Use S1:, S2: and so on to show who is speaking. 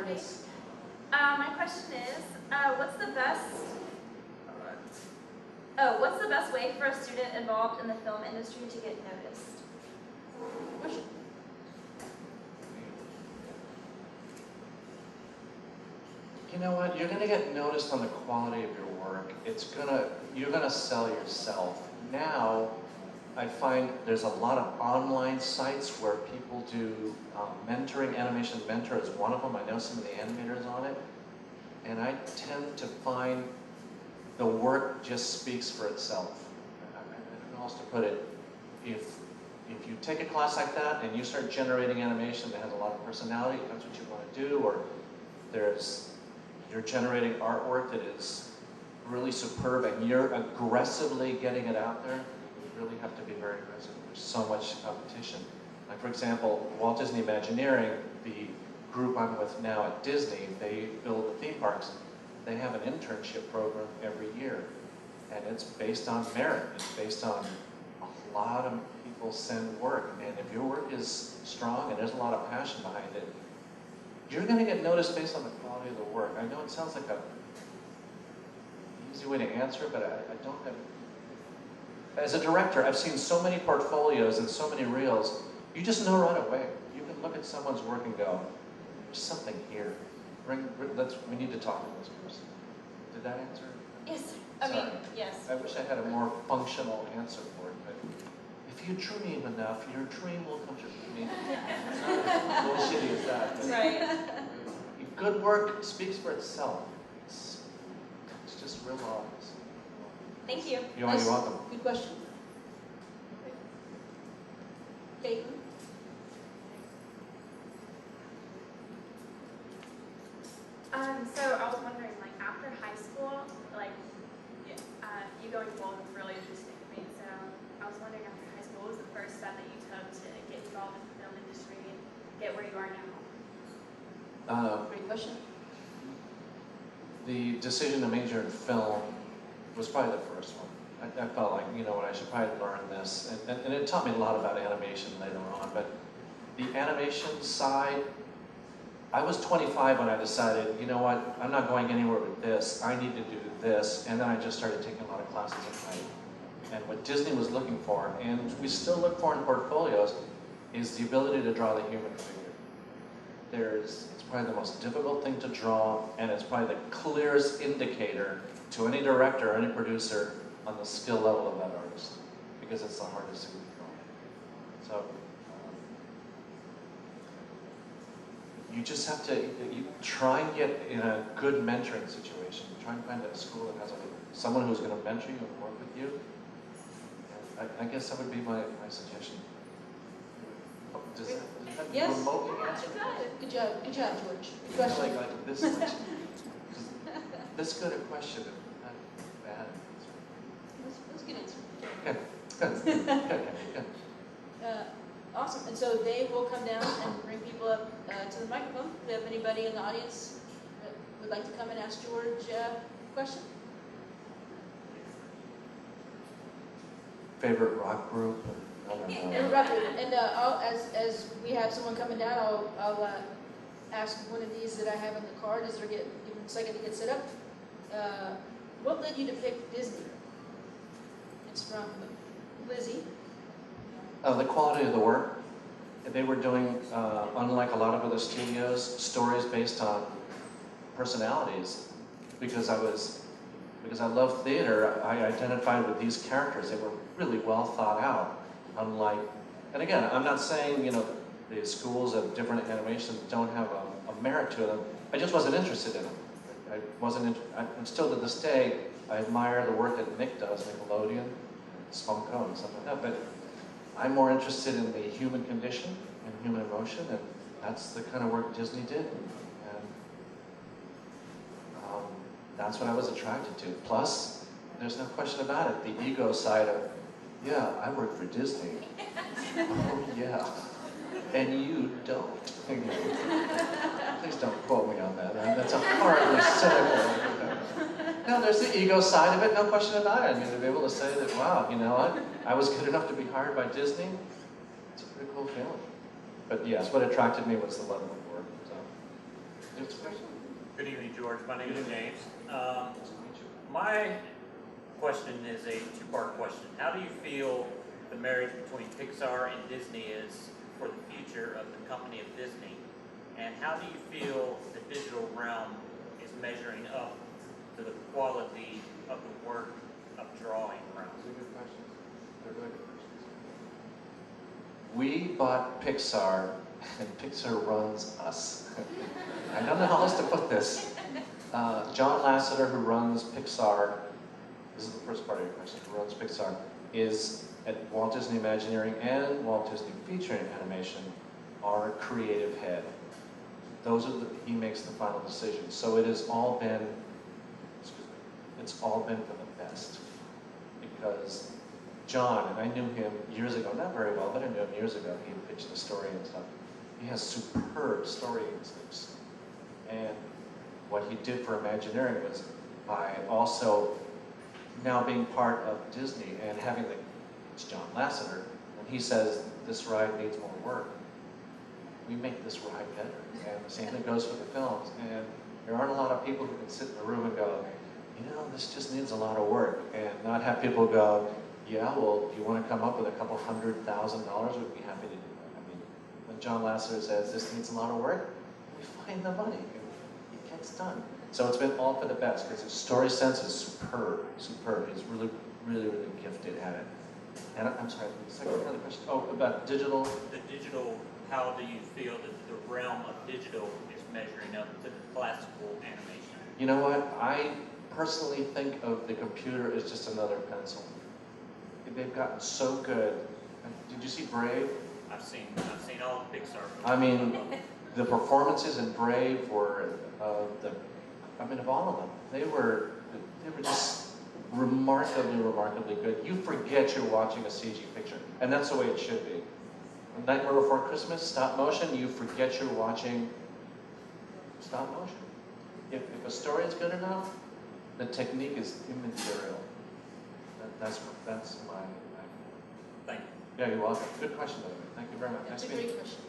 S1: Yes.
S2: My question is, what's the best way for a student involved in the film industry to get noticed?
S1: Question.
S3: You know what? You're going to get noticed on the quality of your work. You're going to sell yourself. Now, I find there's a lot of online sites where people do mentoring. Animation Mentor is one of them. I know some of the animators on it. And I tend to find the work just speaks for itself. I don't know how else to put it. If you take a class like that and you start generating animation that has a lot of personality, if that's what you want to do, or you're generating artwork that is really superb and you're aggressively getting it out there, you really have to be very aggressive. There's so much competition. Like for example, Walt Disney Imagineering, the group I'm with now at Disney, they build the theme parks. They have an internship program every year. And it's based on merit. It's based on a lot of people send work. And if your work is strong and there's a lot of passion behind it, you're going to get noticed based on the quality of the work. I know it sounds like an easy way to answer, but I don't have... As a director, I've seen so many portfolios and so many reels, you just know right away. You can look at someone's work and go, there's something here. We need to talk to this person. Did that answer?
S2: Yes.
S3: Sorry.
S2: Yes.
S3: I wish I had a more functional answer for it, but if you dream enough, your dream will come true. I mean, it's not as bullshitty as that.
S2: Right.
S3: Good work speaks for itself. It's just real obvious.
S2: Thank you.
S3: You're welcome.
S1: Good question. Caitlin?
S4: So I was wondering, like, after high school, like, you going to Walden was really interesting to me. So I was wondering, after high school, what was the first step that you took to get involved in the film industry and get where you are now?
S1: Great question.
S3: The decision to major in film was probably the first one. I felt like, you know what, I should probably learn this. And it taught me a lot about animation later on. But the animation side, I was 25 when I decided, you know what, I'm not going anywhere with this. I need to do this. And then I just started taking a lot of classes at night. And what Disney was looking for, and we still look for in portfolios, is the ability to draw the human figure. It's probably the most difficult thing to draw, and it's probably the clearest indicator to any director or any producer on the skill level of that artist, because it's the hardest thing to draw. So you just have to you try and get in a good mentoring situation. Try and find a school that has someone who's going to mentor you and work with you. And I guess that would be my suggestion. Does that
S1: Yes.
S3: remotely answer?
S1: Good job, George. Good question.
S3: Like this question. This good a question, not bad.
S1: That's a good answer.
S3: Good.
S1: Awesome. And so they will come down and bring people up to the microphone. Do we have anybody in the audience that would like to come and ask George a question?
S3: Favorite rock group? I don't know.
S1: And as we have someone coming down, I'll ask one of these that I have on the card as they're give them a second to get set up. What led you to pick Disney? It's from Lizzie.
S3: The quality of the work. They were doing, unlike a lot of other studios, stories based on personalities. Because I love theater, I identified with these characters. They were really well thought out. Unlike, and again, I'm not saying, you know, the schools of different animations don't have a merit to them. I just wasn't interested in them. I'm still to this day, I admire the work that Nick does, Nickelodeon, Spunko, and stuff like that. But I'm more interested in the human condition and human emotion, and that's the kind of work Disney did. And that's what I was attracted to. Plus, there's no question about it, the ego side of, yeah, I work for Disney. Oh, yeah. And you don't. Please don't quote me on that. That's a horribly cynical. No, there's the ego side of it, no question about it. I mean, to be able to say that, wow, you know what? I was good enough to be hired by Disney. It's a pretty cool feeling. But yes, what attracted me was the level of work. So. Next question.
S5: Good evening, George. My name is James.
S3: Nice to meet you.
S5: My question is a two-part question. How do you feel the marriage between Pixar and Disney is for the future of the company of Disney? And how do you feel the digital realm is measuring up to the quality of the work of drawing around?
S3: Those are good questions. They're really good questions. We bought Pixar, and Pixar runs us. I don't know how else to put this. John Lasseter, who runs Pixar, this is the first part of your question, who runs Pixar, is at Walt Disney Imagineering and Walt Disney Featuring Animation, our creative head. He makes the final decision. So it has all been, it's all been for the best. Because John, and I knew him years ago, not very well, but I knew him years ago. He had pitched the story and stuff. He has superb story instincts. And what he did for Imagineering was by also now being part of Disney and having it's John Lasseter, when he says this ride needs more work, we make this ride better. And the same thing goes for the films. And there aren't a lot of people who can sit in the room and go, you know, this just needs a lot of work. And not have people go, yeah, well, if you want to come up with a couple $100,000, we'd be happy to do that. I mean, when John Lasseter says this needs a lot of work, we find the money. It gets done. So it's been all for the best because his story sense is superb, superb. He's really, really, really gifted at it. And I'm sorry, the second part of the question, about digital.
S5: The digital, how do you feel that the realm of digital is measuring up to the classical animation?
S3: You know what? I personally think of the computer as just another pencil. They've gotten so good. Did you see Brave?
S5: I've seen all the Pixar films.
S3: I mean, the performances in Brave were of all of them. They were just remarkably good. You forget you're watching a CG picture, and that's the way it should be. Nightmare Before Christmas, stop motion, you forget you're watching stop motion. If a story is good enough, the technique is immaterial. That's my.
S5: Thank you.
S3: Yeah, you're welcome. Good question, by the way. Thank you very much.
S1: That's
S3: Nice
S1: a
S3: meeting you.
S1: great question.